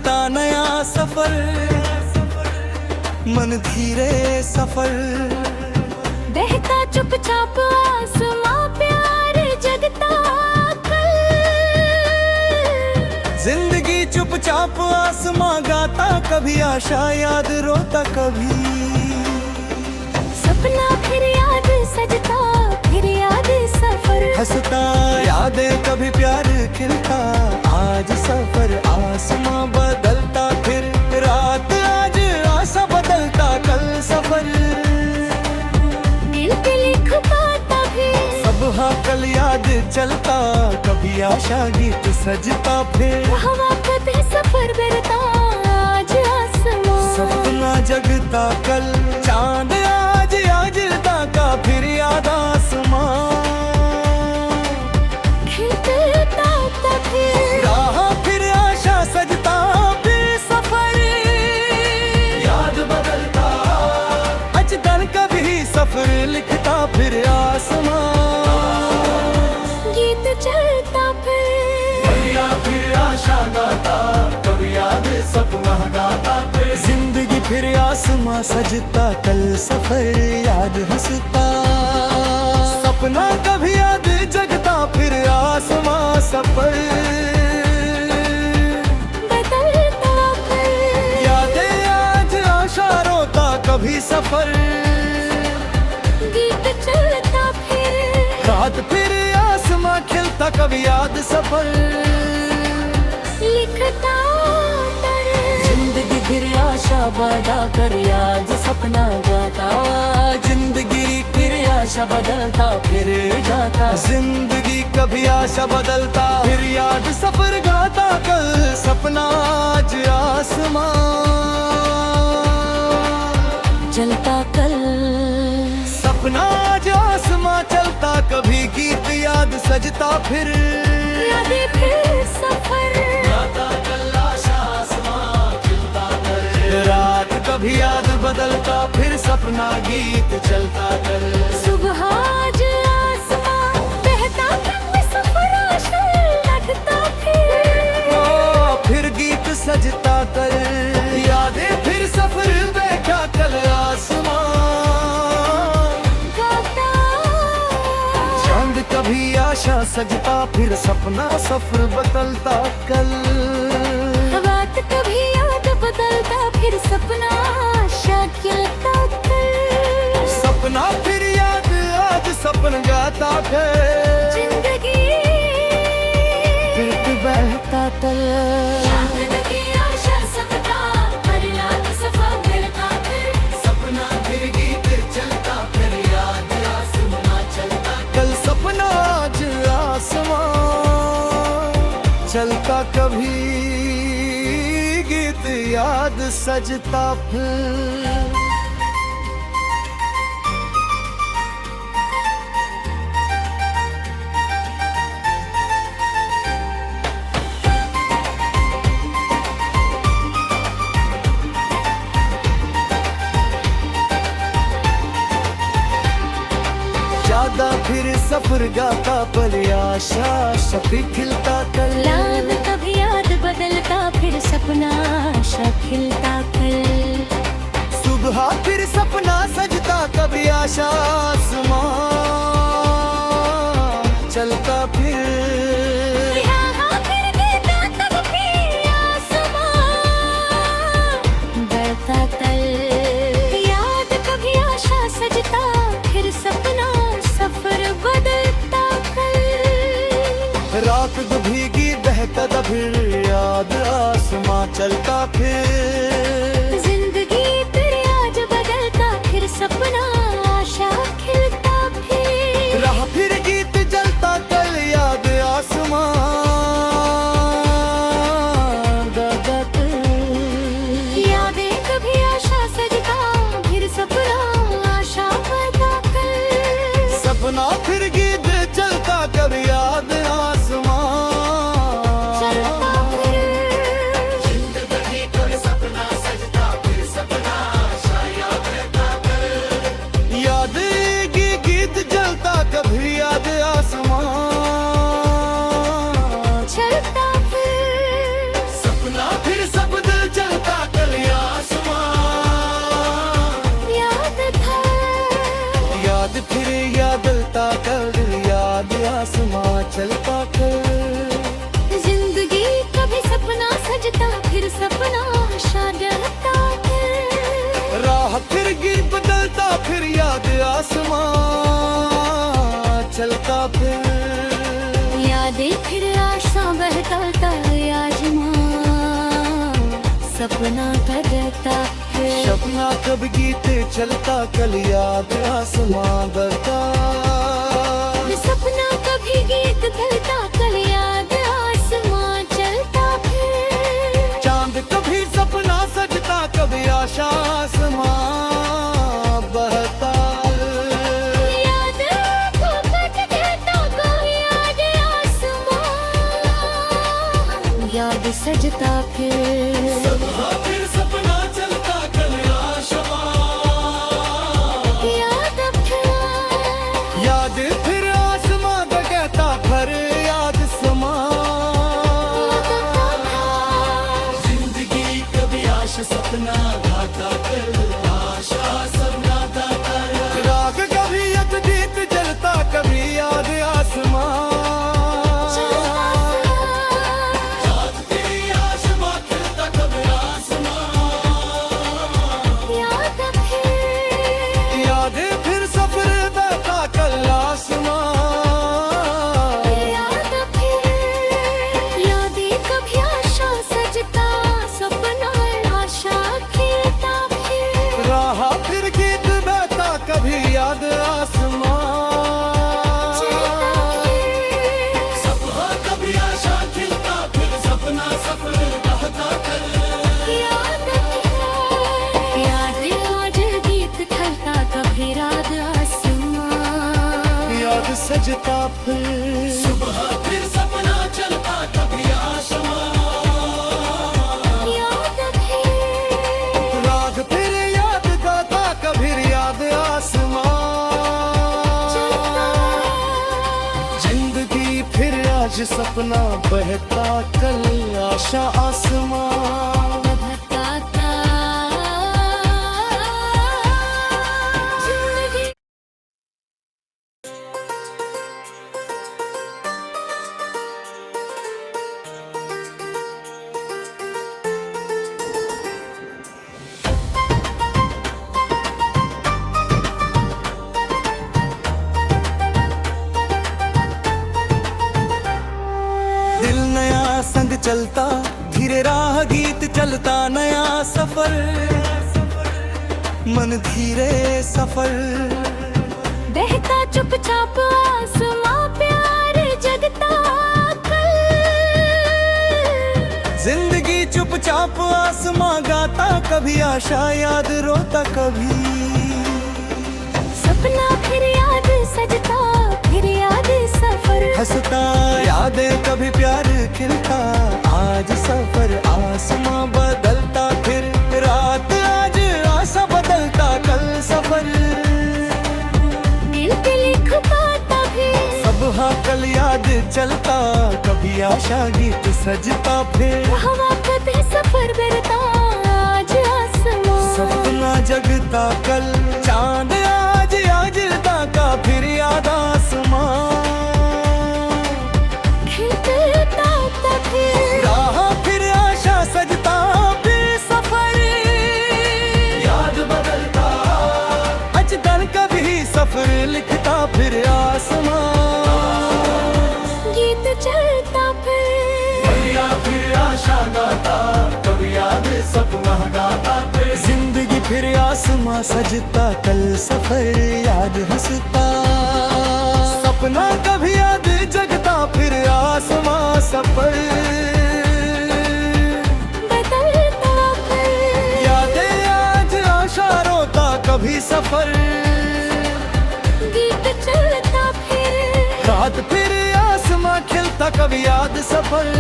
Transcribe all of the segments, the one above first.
करता नया सफर, मन धीरे सफर। बहता चुपचाप आसमां प्यार जगता कल। जिंदगी चुपचाप आसमां गाता, कभी आशा याद रोता कभी। सपना फिर याद सजता, फिर याद सफर। हंसता यादें कभी प्यार खिलता, आज सफर आसमां बदलता फिर रात, आज आशा बदलता कल सफर। दिल पे लिख पाता भी सब हाँ कल याद चलता, कभी आशा गीत सजता फिर। हवा पे सफर करता, आज आसमां सपना जगता कल चांद, आज जलता का फिर याद आसमां। खिलता फिर राह फिर आशा सजता फिर सफर, याद बदलता अजदर कभी सफर लिखता फिर आसमां। गीत चलता फिर आशा गाता, कभी याद सपना गाता फिर। जिंदगी फिर आसमां सजता, कल सफर याद हंसता। सपना कभी याद जगता फिर आसमां सफर बदलता फिर। यादें आज आशा रोता कभी सफर। गीत चलता फिर रात फिर आसमां खिलता, कभी याद सफर लिखता तर। जिंदगी फिर आशा बदा कर याद सपना गाता। जिंदगी फिर आशा बदलता फिर जाता। जिंदगी कभी आशा बदलता फिर याद सफर गाता, कल सपना आज आसमां चलता कल सपना आज आसमां चलता, कभी गीत याद सजता फिर। यादें फिर सफर गाता कल आशा आसमां खिलता कर। रात कभी याद बदलता फिर सपना गीत चलता कर। सुबह आज आसमां बहता फिर सफर आशा लगता फिर गीत सजता कर। यादें फिर सफर देखा कल आसमां गाता। चांद कभी आशा सजता फिर सपना सफर बदलता कल। रात कभी याद बदलता फिर सपना आशा खिलता कल। सपना फिर याद आज सपन गाता फिर। जिंदगी फिर बहता तल। जिंदगी आशा सपना हर रात सफर करता फिर। सपना फिर गीत चलता फिर याद आसमां चलता। कल सपना आज आसमां चलता, कभी गीत याद सजता फिर। ज्यादा फिर सफर गाता पर आशा शफी खिलता कल। याद कभी याद बदलता फिर सपना आशा खिलता कल। सुबह फिर सपना सजता, कभी आशा आसमां चलता फिर। यहाँ फिर गीता तब फिर आसमां बढ़ता कल। याद कभी आशा सजता फिर सपना सफर बदलता कल। रात भीगी बहता फिर याद आसमां चलता फिर। जिंदगी तेरे आज बदलता फिर सपना आशा खिलता। सपना बदलता फिर सपना कब गीत चलता कल याद आसमां बरता सपना कभी गीत ढलता कल याद आसमां चलता फिर चांद कभी सपना सजता कभी आशा आसमां बहता याद को कट देता कोई याद आसमां याद सजता फिर फिर सपना चलता कल आशा याद याद फिर आसमां बहता भर याद समा जिंदगी कभी आशा सपना गाता कल आशा सपना गाता राग कभी अतीत जलता कभी याद आसमां याद तेरी आसमां खिलता कभी आसमां याद फिर सफर बहता कल आसमां यादें कभी आशा सजता सपना आशा खिलता फिर राह फिर गीत बहता कभी याद आसमां सपना कभी आशा खिलता फिर सपना सफर बहता कल याद आज गीत खलता कभी रात आसमां याद सजता फिर सुबह फिर सपना चलता कभी आसमां याद राग फिर याद गाता कभी याद आसमां जिंदगी फिर आज सपना बहता कल आशा आसमां बताता जिंदगी दिल नया संग चलता धीरे राह गीत चलता नया सफर मन धीरे सफर बहता चुपचाप आसमां प्यार जगता कल जिंदगी चुपचाप आसमां गाता कभी आशा याद रोता कभी सपना फिर याद सजता फिर याद सफर हंसता यादें कभी प्यार खिलता आज सफर आसमां बदलता फिर रात आज आशा बदलता कल सफर दिल पे लिख पाता भी सब हाँ कल याद चलता कभी आशा गीत सजता फिर हवा कभी सफर बरता आज आसमां सपना जगता कल चांद आज जलता का फिर याद आसमां खिलता फिर राह फिर आशा सजता फिर सफर याद बदलता अजदल कभी सफर लिखता फिर आसमां गीत चलता फिर आशा गाता कभी याद सपना गाता फिर जिंदगी फिर आसमां सजता कल सफर याद हंसता सपना कभी याद जगता फिर आसमां सफर बदलता फिर यादें आज आशा रोता कभी सफर गीत चलता फिर रात फिर आसमां खिलता कभी याद सफर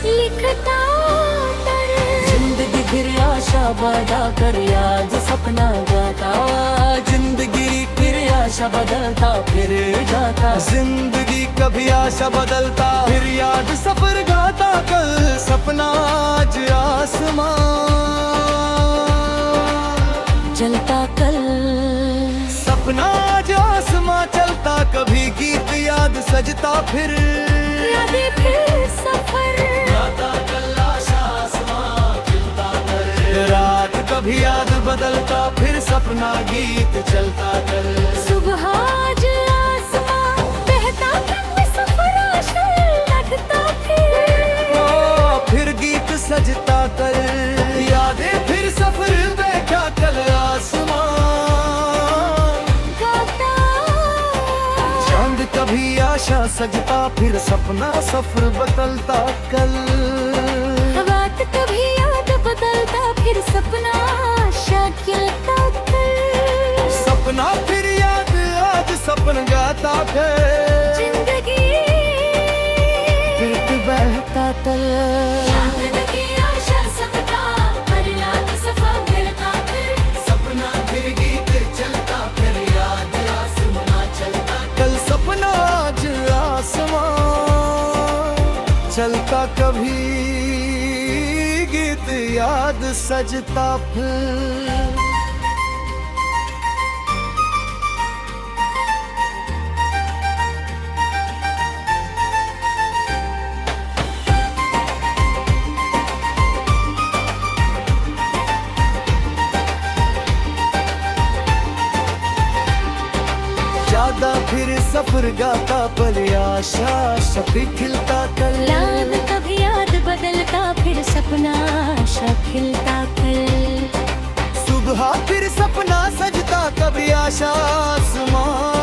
लिखता जिंदगी फिर आशा बदा कर याद सपना गाता जिंदगी फिर आशा बदलता फिर जाता जिंदगी कभी आशा बदलता फिर याद सफर गाता कल सपना आज आसमां चलता कल सपना आज आसमां चलता कभी गीत याद सजता फिर यादें फिर सफर गाता कल आशा आसमां खिलता कर रात कभी याद बदलता फिर सपना गीत चलता कर सुबह आज आसमां बहता फिर सफर आशा लगता फिर फिर गीत सजता कर आशा सजता फिर सपना सफर बदलता कल। बात कभी याद बदलता फिर सपना आशा खिलता कल। सपना फिर याद आज सपन गाता फिर जिंदगी फिर बहता तल। जिंदगी आशा सपना हर रात सफा मिलता फिर। सपना फिर गीत चलता फिर याद आसमां चलता कल। सपना आज आसमां चलता कभी गीत याद सजता फिर। ज्यादा फिर सफर गाता पर आशा शफी खिलता कल। याद कभी याद बदलता फिर सपना आशा खिलता कल। सुबह फिर सपना सजता कभी आशा आसमां